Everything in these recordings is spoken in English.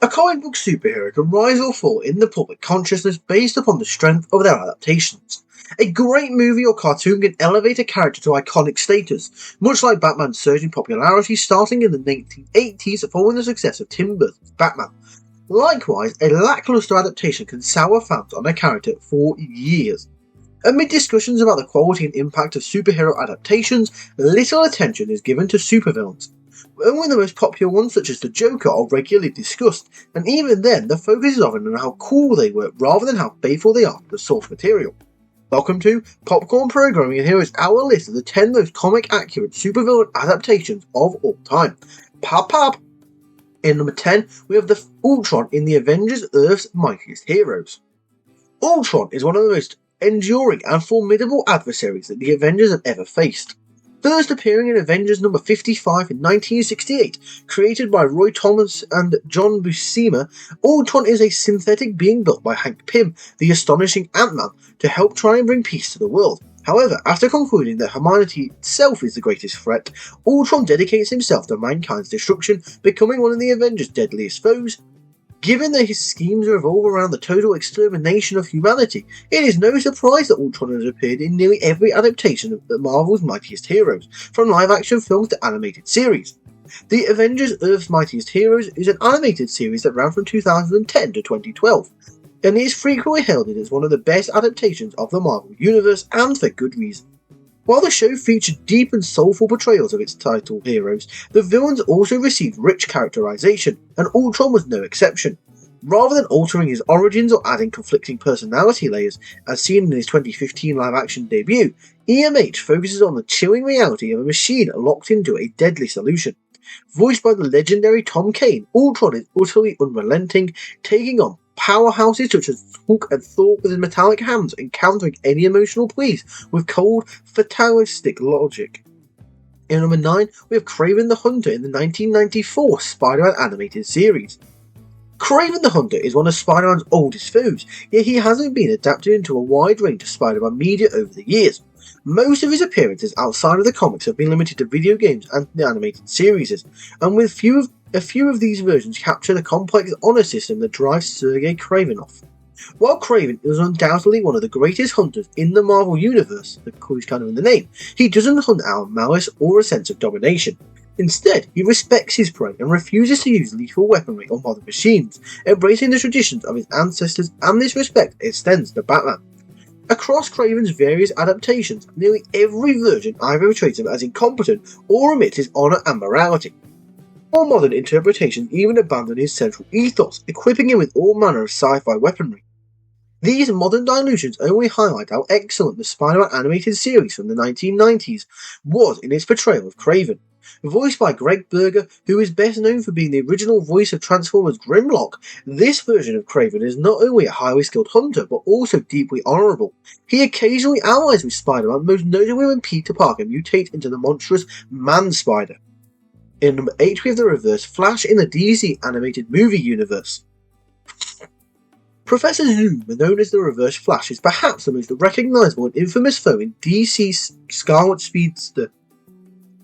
A comic book superhero can rise or fall in the public consciousness based upon the strength of their adaptations. A great movie or cartoon can elevate a character to iconic status, much like Batman's surge in popularity starting in the 1980s following the success of Tim Burton's Batman. Likewise, a lackluster adaptation can sour fans on a character for years. Amid discussions about the quality and impact of superhero adaptations, little attention is given to supervillains. Only the most popular ones, such as the Joker, are regularly discussed, and even then the focus is often on how cool they were rather than how faithful they are to the source material. Welcome to Popcorn Programming, and here is our list of the 10 most comic-accurate supervillain adaptations of all time. Pop! In number 10, we have the Ultron in the Avengers Earth's Mightiest Heroes. Ultron is one of the most enduring and formidable adversaries that the Avengers have ever faced. First appearing in Avengers number 55 in 1968, created by Roy Thomas and John Buscema, Ultron is a synthetic being built by Hank Pym, the astonishing Ant-Man, to help try and bring peace to the world. However, after concluding that humanity itself is the greatest threat, Ultron dedicates himself to mankind's destruction, becoming one of the Avengers' deadliest foes. Given that his schemes revolve around the total extermination of humanity, it is no surprise that Ultron has appeared in nearly every adaptation of Marvel's Mightiest Heroes, from live-action films to animated series. The Avengers Earth's Mightiest Heroes is an animated series that ran from 2010 to 2012, and is frequently heralded as one of the best adaptations of the Marvel Universe, and for good reason. While the show featured deep and soulful portrayals of its title heroes, the villains also received rich characterization, and Ultron was no exception. Rather than altering his origins or adding conflicting personality layers, as seen in his 2015 live-action debut, EMH focuses on the chilling reality of a machine locked into a deadly solution. Voiced by the legendary Tom Kane, Ultron is utterly unrelenting, taking on powerhouses such as Hulk and Thor with his metallic hands and countering any emotional pleas with cold, fatalistic logic. In number 9, we have Kraven the Hunter in the 1994 Spider-Man animated series. Kraven the Hunter is one of Spider-Man's oldest foes, yet he hasn't been adapted into a wide range of Spider-Man media over the years. Most of his appearances outside of the comics have been limited to video games and the animated series, and with a few of these versions capture the complex honor system that drives Sergei Kravinoff. While Kraven is undoubtedly one of the greatest hunters in the Marvel Universe, the clue is kind of in the name, he doesn't hunt out malice or a sense of domination. Instead, he respects his prey and refuses to use lethal weaponry or modern machines, embracing the traditions of his ancestors, and this respect extends to Batman. Across Kraven's various adaptations, nearly every version either portrays him as incompetent or omits his honour and morality. More modern interpretations even abandon his central ethos, equipping him with all manner of sci-fi weaponry. These modern dilutions only highlight how excellent the Spider-Man animated series from the 1990s was in its portrayal of Kraven. Voiced by Greg Berger, who is best known for being the original voice of Transformers Grimlock, this version of Kraven is not only a highly skilled hunter, but also deeply honourable. He occasionally allies with Spider-Man, most notably when Peter Parker mutates into the monstrous Man-Spider. In number 8, we have the Reverse Flash in the DC animated movie universe. Professor Zoom, known as the Reverse Flash, is perhaps the most recognisable and infamous foe in DC's Scarlet Speedster.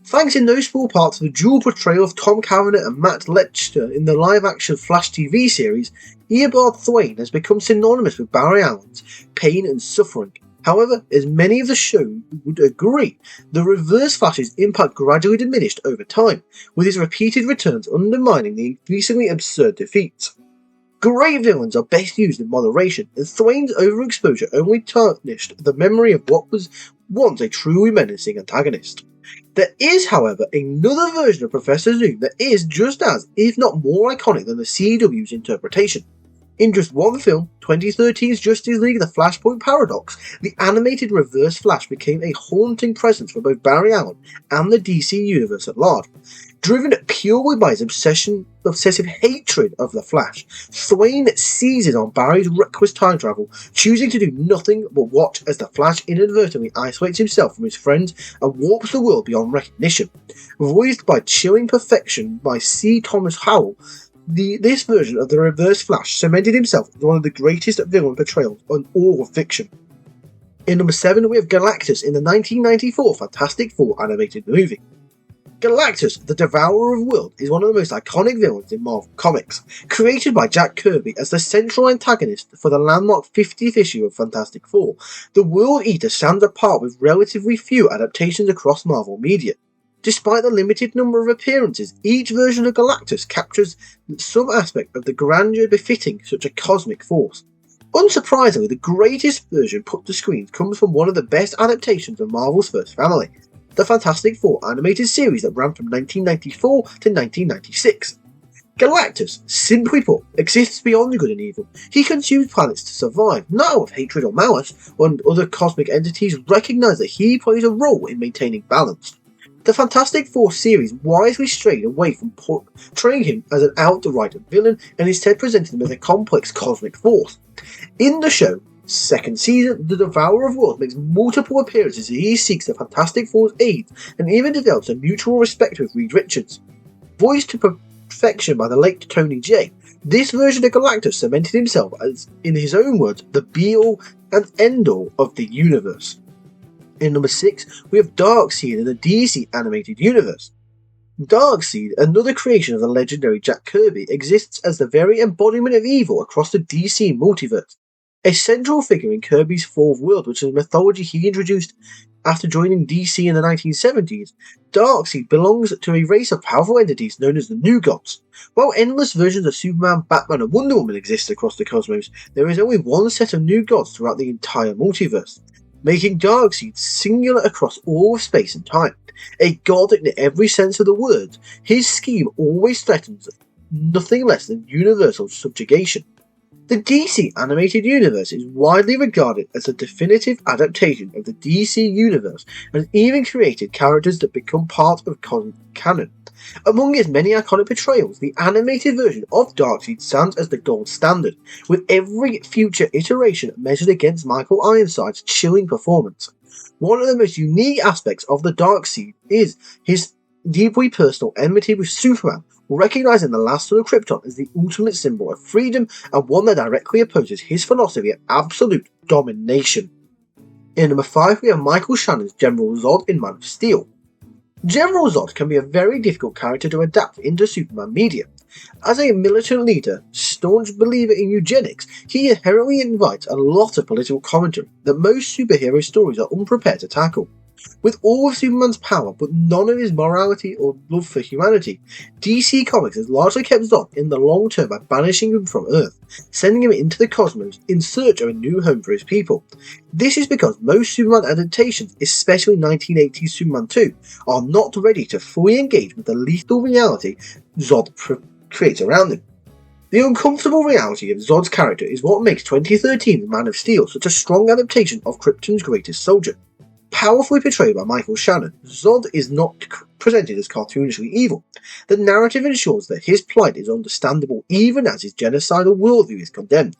Thanks in no small part to the dual portrayal of Tom Cavanagh and Matt Letscher in the live-action Flash TV series, Eobard Thawne has become synonymous with Barry Allen's pain and suffering. However, as many of the show would agree, the Reverse Flash's impact gradually diminished over time, with his repeated returns undermining the increasingly absurd defeats. Great villains are best used in moderation, and Thawne's overexposure only tarnished the memory of what was once a truly menacing antagonist. There is, however, another version of Professor Zoom that is just as, if not more iconic than the CW's interpretation. In just one film, 2013's Justice League The Flashpoint Paradox, the animated Reverse Flash became a haunting presence for both Barry Allen and the DC Universe at large. Driven purely by his obsessive hatred of the Flash, Thawne seizes on Barry's reckless time travel, choosing to do nothing but watch as the Flash inadvertently isolates himself from his friends and warps the world beyond recognition. Voiced by chilling perfection by C. Thomas Howell, this version of the Reverse Flash cemented himself as one of the greatest villain portrayals in all of fiction. In number 7, we have Galactus in the 1994 Fantastic Four animated movie. Galactus, the Devourer of Worlds, is one of the most iconic villains in Marvel Comics, created by Jack Kirby as the central antagonist for the landmark 50th issue of Fantastic Four. The World Eater stands apart with relatively few adaptations across Marvel media. Despite the limited number of appearances, each version of Galactus captures some aspect of the grandeur befitting such a cosmic force. Unsurprisingly, the greatest version put to screen comes from one of the best adaptations of Marvel's first family, the Fantastic Four animated series that ran from 1994 to 1996. Galactus, simply put, exists beyond good and evil. He consumes planets to survive, not out of hatred or malice, when other cosmic entities recognise that he plays a role in maintaining balance. The Fantastic Four series wisely strayed away from portraying him as an outright villain and instead presented him as a complex cosmic force. In the show, second season, the Devourer of Worlds makes multiple appearances as he seeks the Fantastic Four's aid and even develops a mutual respect with Reed Richards. Voiced to perfection by the late Tony Jay, this version of Galactus cemented himself as, in his own words, the be-all and end-all of the universe. In number 6, we have Darkseid in the DC animated universe. Darkseid, another creation of the legendary Jack Kirby, exists as the very embodiment of evil across the DC multiverse. A central figure in Kirby's Fourth World, which is a mythology he introduced after joining DC in the 1970s, Darkseid belongs to a race of powerful entities known as the New Gods. While endless versions of Superman, Batman and Wonder Woman exist across the cosmos, there is only one set of New Gods throughout the entire multiverse, making Darkseid singular across all of space and time. A god in every sense of the word, his scheme always threatens nothing less than universal subjugation. The DC animated universe is widely regarded as a definitive adaptation of the DC universe and has even created characters that become part of canon. Among its many iconic portrayals, the animated version of Darkseid stands as the gold standard, with every future iteration measured against Michael Ironside's chilling performance. One of the most unique aspects of the Darkseid is his deeply personal enmity with Superman, recognizing the last son of Krypton as the ultimate symbol of freedom and one that directly opposes his philosophy of absolute domination. In number 5, we have Michael Shannon's General Zod in Man of Steel. General Zod can be a very difficult character to adapt into Superman media. As a militant leader, staunch believer in eugenics, he inherently invites a lot of political commentary that most superhero stories are unprepared to tackle. With all of Superman's power, but none of his morality or love for humanity, DC Comics has largely kept Zod in the long term by banishing him from Earth, sending him into the cosmos in search of a new home for his people. This is because most Superman adaptations, especially 1980's Superman 2, are not ready to fully engage with the lethal reality Zod creates around him. The uncomfortable reality of Zod's character is what makes 2013's Man of Steel such a strong adaptation of Krypton's greatest soldier. Powerfully portrayed by Michael Shannon, Zod is not presented as cartoonishly evil. The narrative ensures that his plight is understandable even as his genocidal worldview is condemned.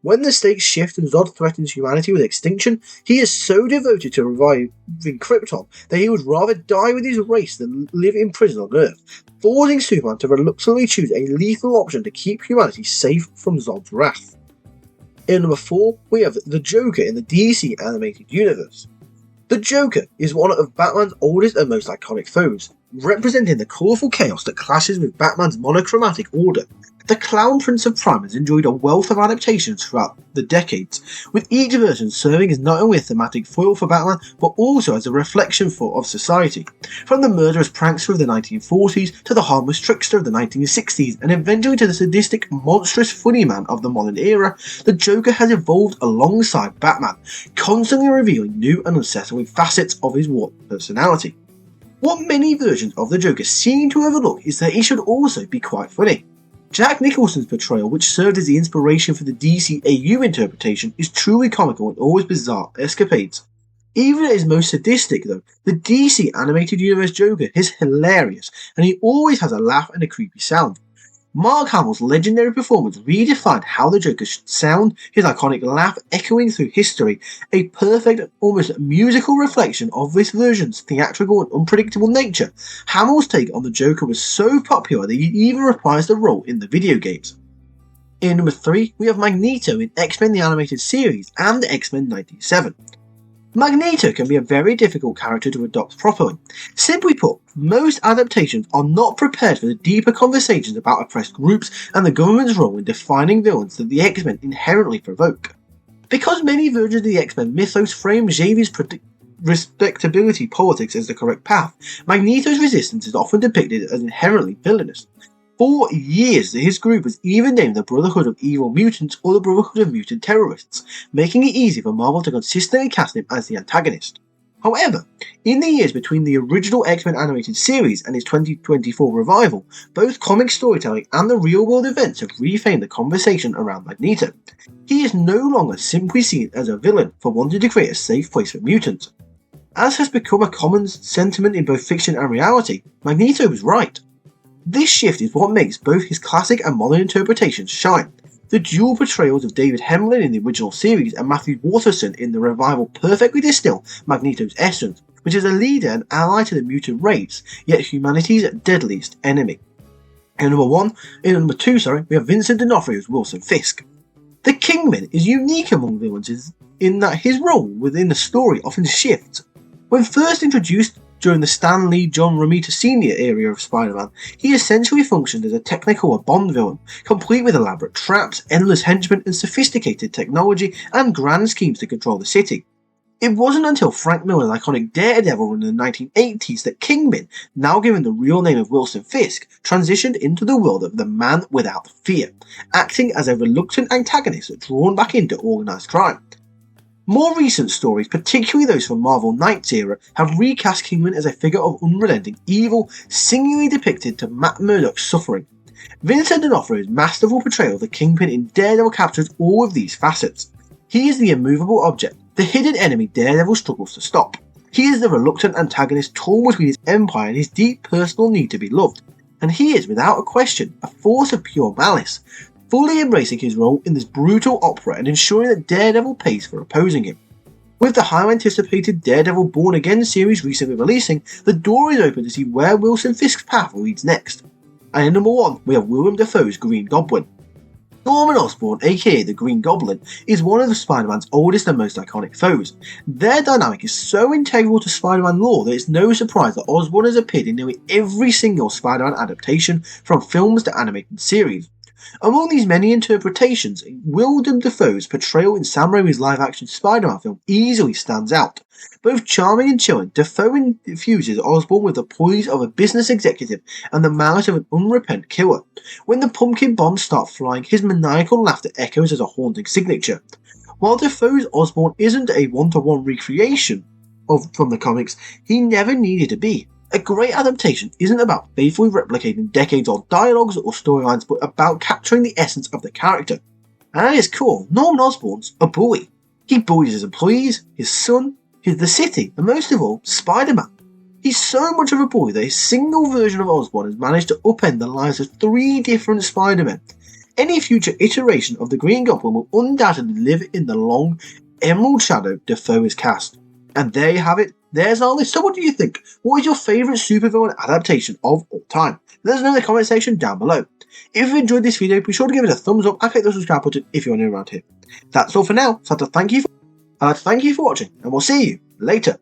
When the stakes shift and Zod threatens humanity with extinction, he is so devoted to reviving Krypton that he would rather die with his race than live in prison on Earth, forcing Superman to reluctantly choose a lethal option to keep humanity safe from Zod's wrath. In number 4, we have the Joker in the DC animated universe. The Joker is one of Batman's oldest and most iconic foes, representing the colourful chaos that clashes with Batman's monochromatic order. The Clown Prince of Crime has enjoyed a wealth of adaptations throughout the decades, with each version serving as not only a thematic foil for Batman, but also as a reflection of society. From the murderous prankster of the 1940s, to the harmless trickster of the 1960s, and eventually to the sadistic, monstrous funny man of the modern era, the Joker has evolved alongside Batman, constantly revealing new and unsettling facets of his personality. What many versions of the Joker seem to overlook is that he should also be quite funny. Jack Nicholson's portrayal, which served as the inspiration for the DCAU interpretation, is truly comical and always bizarre escapades. Even at his most sadistic though, the DC animated universe Joker is hilarious, and he always has a laugh and a creepy sound. Mark Hamill's legendary performance redefined how the Joker should sound, his iconic laugh echoing through history, a perfect, almost musical reflection of this version's theatrical and unpredictable nature. Hamill's take on the Joker was so popular that he even reprised the role in the video games. In number 3, we have Magneto in X-Men the Animated Series and X-Men 97. Magneto can be a very difficult character to adopt properly. Simply put, most adaptations are not prepared for the deeper conversations about oppressed groups and the government's role in defining villains that the X-Men inherently provoke. Because many versions of the X-Men mythos frame Xavier's respectability politics as the correct path, Magneto's resistance is often depicted as inherently villainous. For years, his group was even named the Brotherhood of Evil Mutants or the Brotherhood of Mutant Terrorists, making it easy for Marvel to consistently cast him as the antagonist. However, in the years between the original X-Men animated series and its 2024 revival, both comic storytelling and the real-world events have reframed the conversation around Magneto. He is no longer simply seen as a villain for wanting to create a safe place for mutants. As has become a common sentiment in both fiction and reality, Magneto was right. This shift is what makes both his classic and modern interpretations shine. The dual portrayals of David Hemlin in the original series and Matthew Waterson in the revival perfectly distill Magneto's essence, which is a leader and ally to the mutant race, yet humanity's deadliest enemy. In number two, we have Vincent D'Onofrio's Wilson Fisk. The Kingpin is unique among villains in that his role within the story often shifts. When first introduced during the Stan Lee John Romita Sr. era of Spider-Man, he essentially functioned as a technical or Bond villain, complete with elaborate traps, endless henchmen and sophisticated technology and grand schemes to control the city. It wasn't until Frank Miller's iconic Daredevil in the 1980s that Kingpin, now given the real name of Wilson Fisk, transitioned into the world of the Man Without Fear, acting as a reluctant antagonist drawn back into organised crime. More recent stories, particularly those from Marvel Knight's era, have recast Kingpin as a figure of unrelenting evil, singularly depicted to Matt Murdock's suffering. Vincent D'Onofrio's masterful portrayal of the Kingpin in Daredevil captures all of these facets. He is the immovable object, the hidden enemy Daredevil struggles to stop. He is the reluctant antagonist torn between his empire and his deep personal need to be loved. And he is, without a question, a force of pure malice, fully embracing his role in this brutal opera and ensuring that Daredevil pays for opposing him. With the highly anticipated Daredevil Born Again series recently releasing, the door is open to see where Wilson Fisk's path leads next. And in number 1, we have Willem Dafoe's Green Goblin. Norman Osborn, aka the Green Goblin, is one of Spider-Man's oldest and most iconic foes. Their dynamic is so integral to Spider-Man lore that it's no surprise that Osborn has appeared in nearly every single Spider-Man adaptation, from films to animated series. Among these many interpretations, Willem Dafoe's portrayal in Sam Raimi's live-action Spider-Man film easily stands out. Both charming and chilling, Dafoe infuses Osborn with the poise of a business executive and the malice of an unrepentant killer. When the pumpkin bombs start flying, his maniacal laughter echoes as a haunting signature. While Dafoe's Osborn isn't a one-to-one recreation from the comics, he never needed to be. A great adaptation isn't about faithfully replicating decades-old dialogues or storylines, but about capturing the essence of the character. And at his core, Norman Osborn's a bully. He bullies his employees, his son, the city, and most of all, Spider-Man. He's so much of a bully that a single version of Osborn has managed to upend the lives of 3 different Spider-Men. Any future iteration of the Green Goblin will undoubtedly live in the long emerald shadow Dafoe has cast. And there you have it. There's our list. So what do you think? What is your favourite supervillain adaptation of all time? Let us know in the comment section down below. If you enjoyed this video, be sure to give it a thumbs up and click the subscribe button if you're new around here. That's all for now. So I'd like to thank you for watching, and we'll see you later.